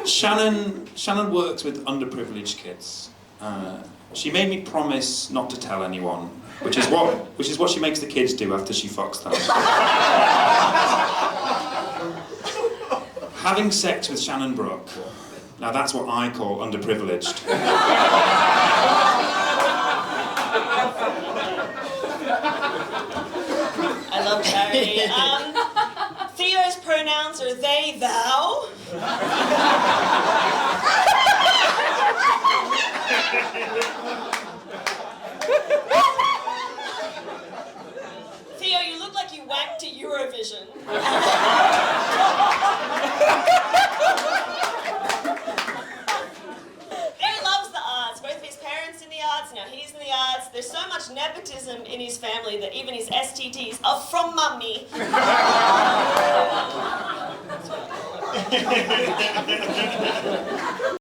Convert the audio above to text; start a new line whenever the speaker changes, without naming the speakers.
Shannon works with underprivileged kids. She made me promise not to tell anyone, which is what she makes the kids do after she fucks them. Having sex with Shannon Brooke, now that's what I call underprivileged.
I love charity. Theo's pronouns are they, thou. Theo, you look like you whacked to Eurovision. Theo loves the arts. Both of his parents in the arts, now he's in the arts. There's so much nepotism in his family that even his STDs are from mummy.